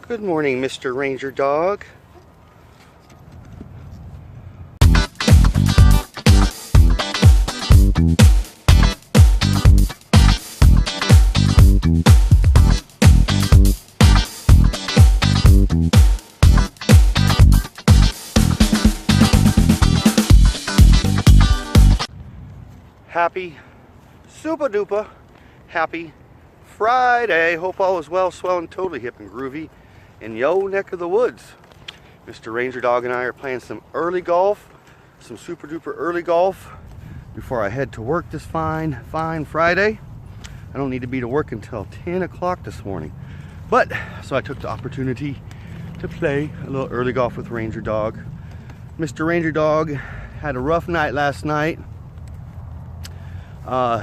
Good morning, Mr. Ranger Dog. Happy, super duper, happy Friday. Hope all is well, swell, and totally hip and groovy in yo neck of the woods. Mr. Ranger Dog and I are playing some early golf, some super duper early golf before I head to work this fine Friday. I don't need to be to work until 10 o'clock this morning. But, so I took the opportunity to play a little early golf with Ranger Dog. Mr. Ranger Dog had a rough night last night.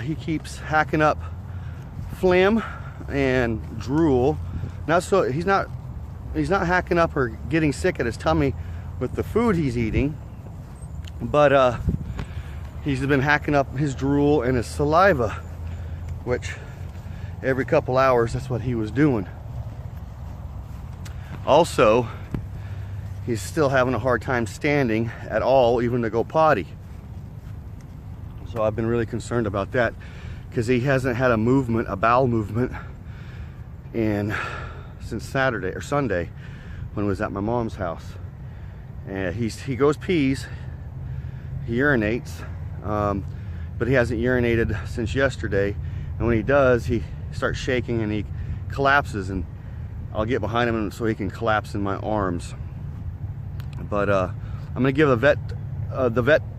He keeps hacking up phlegm and drool. He's not hacking up or getting sick at his tummy with the food he's eating, but he's been hacking up his drool and his saliva, which every couple hours that's what he was doing. Also, he's still having a hard time standing at all, even to go potty. So I've been really concerned about that because he hasn't had a bowel movement since Saturday or Sunday when he was at my mom's house. And he goes pees, he urinates, but he hasn't urinated since yesterday. And when he does, he starts shaking and he collapses, and I'll get behind him so he can collapse in my arms. But I'm gonna give the vet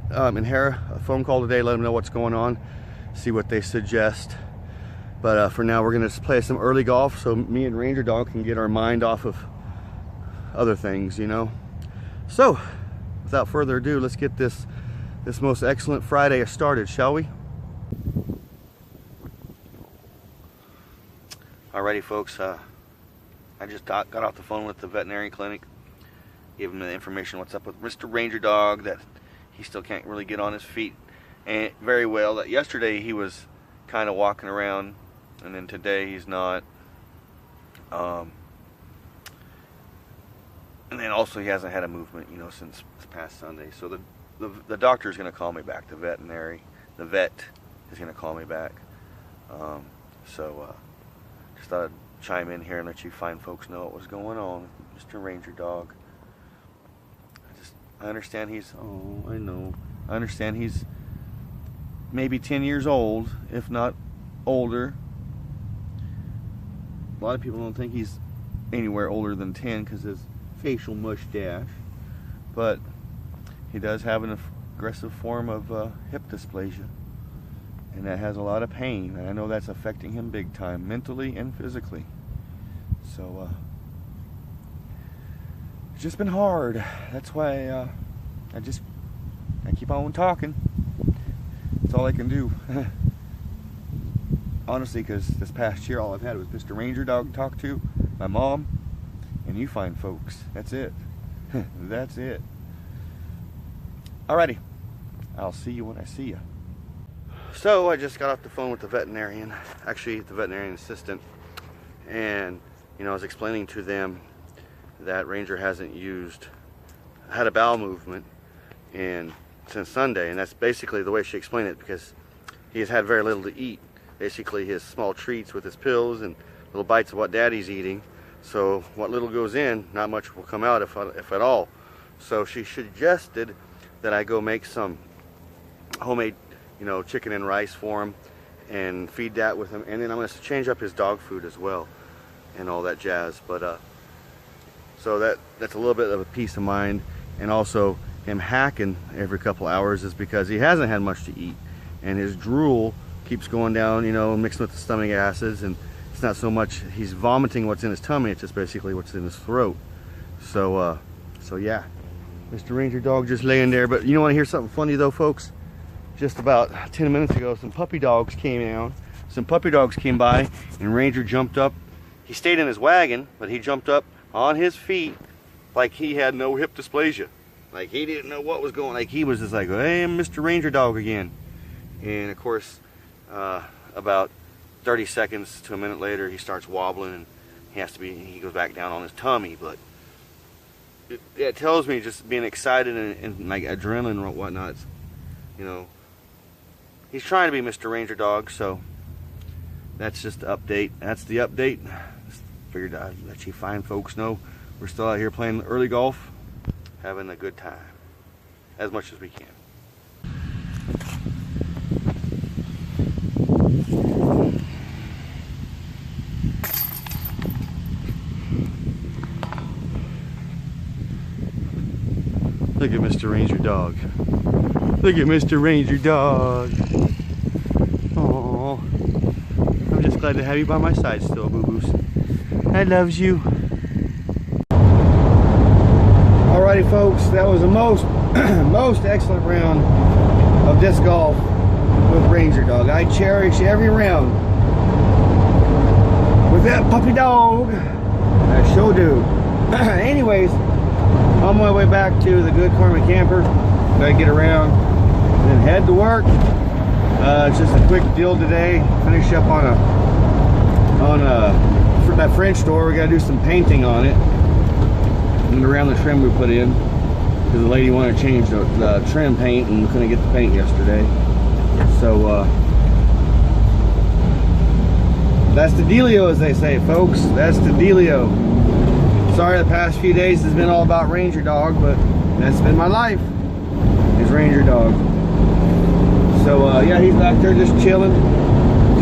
in Hara a phone call today, let them know what's going on, see what they suggest. But for now, we're gonna just play some early golf so me and Ranger Dog can get our mind off of other things, you know. So without further ado, let's get this most excellent Friday started, shall we? Alrighty folks, I just got off the phone with the veterinary clinic, gave them the information what's up with Mr. Ranger Dog, that he still can't really get on his feet and very well. That yesterday he was kind of walking around, and then today he's not. And then also he hasn't had a movement, you know, since this past Sunday. So the doctor is going to call me back. The vet is going to call me back. Just thought I'd chime in here and let you fine folks know what was going on with Mr. Ranger Dog. I understand I understand he's maybe 10 years old, if not older. A lot of people don't think he's anywhere older than 10 because his facial mustache, but he does have an aggressive form of hip dysplasia, and that has a lot of pain, and I know that's affecting him big time, mentally and physically. So it's just been hard. That's why I keep on talking. That's all I can do. Honestly, because this past year all I've had was Mr. Ranger Dog to talk to, my mom, and you fine folks. That's it. That's it. Alrighty. I'll see you when I see you. So I just got off the phone with the veterinarian, actually the veterinarian assistant, and I was explaining to them that Ranger hasn't had a bowel movement since Sunday, and that's basically the way she explained it, because he has had very little to eat. Basically his small treats with his pills and little bites of what daddy's eating. So what little goes in, not much will come out, if at all. So she suggested that I go make some homemade, chicken and rice for him and feed that with him, and then I'm going to change up his dog food as well and all that jazz. But so that's a little bit of a peace of mind. And also him hacking every couple hours is because he hasn't had much to eat, and his drool keeps going down, mixed with the stomach acids, and it's not so much he's vomiting what's in his tummy, it's just basically what's in his throat. So yeah, Mr. Ranger Dog just laying there. But you want to hear something funny though, folks? Just about 10 minutes ago, some puppy dogs came by, and Ranger jumped up. He stayed in his wagon, but he jumped up on his feet like he had no hip dysplasia. Like he didn't know what was going on. Like he was just like, hey, I'm Mr. Ranger Dog again. And of course, about 30 seconds to a minute later, he starts wobbling, and he goes back down on his tummy. But it tells me just being excited and like adrenaline and whatnot. You know, he's trying to be Mr. Ranger Dog, so that's just the update. That's the update. Just figured I'd let you fine folks know we're still out here playing early golf, having a good time as much as we can. Look at Mr. Ranger Dog. Look at Mr. Ranger Dog. Oh, I'm just glad to have you by my side still, boo-boos. I loves you. Alrighty, folks, that was the most excellent round of disc golf with Ranger Dog. I cherish every round with that puppy dog. I sure do. Anyways, on my way back to the Good Karma Camper, gotta get around and then head to work. It's just a quick deal today. Finish up for that French door. We gotta do some painting on it and around the trim we put in, because the lady wanted to change the trim paint and we couldn't get the paint yesterday. So that's the dealio, as they say, folks. That's the dealio. Sorry, the past few days has been all about Ranger Dog, but that's been my life, is Ranger Dog. So yeah, he's back there just chilling,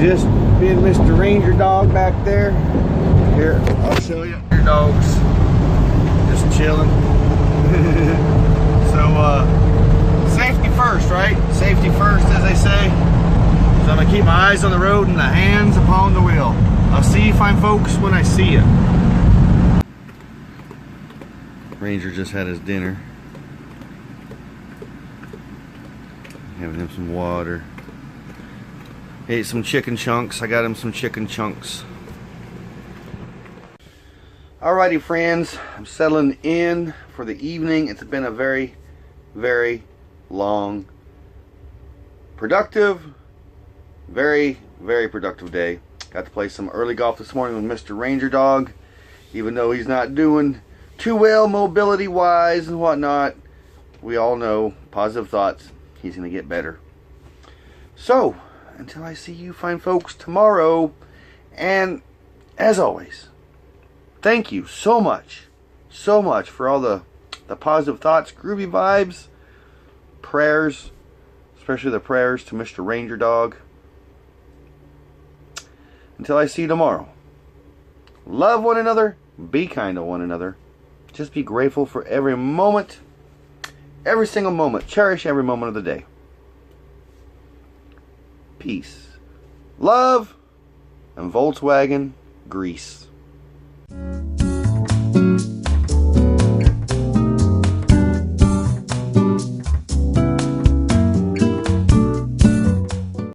just being Mr. Ranger Dog back there. Here, I'll show you. Ranger Dogs just chilling. So safety first, right? Safety first, as they say. So I'm gonna keep my eyes on the road and the hands upon the wheel. I'll see you fine folks when I see you. Ranger just had his dinner. Having him some water. Ate some chicken chunks. I got him some chicken chunks. Alrighty, friends, I'm settling in for the evening. It's been a very, very long, productive, very, very productive day. Got to play some early golf this morning with Mr. Ranger Dog, even though he's not doing too well mobility wise and whatnot. We all know, positive thoughts, he's gonna get better. So until I see you fine folks tomorrow, and as always, thank you so much for all the positive thoughts, groovy vibes, prayers, especially the prayers to Mr. Ranger Dog. Until I see you tomorrow, love one another, be kind to one another. Just be grateful for every moment, every single moment. Cherish every moment of the day. Peace, love, and Volkswagen grease.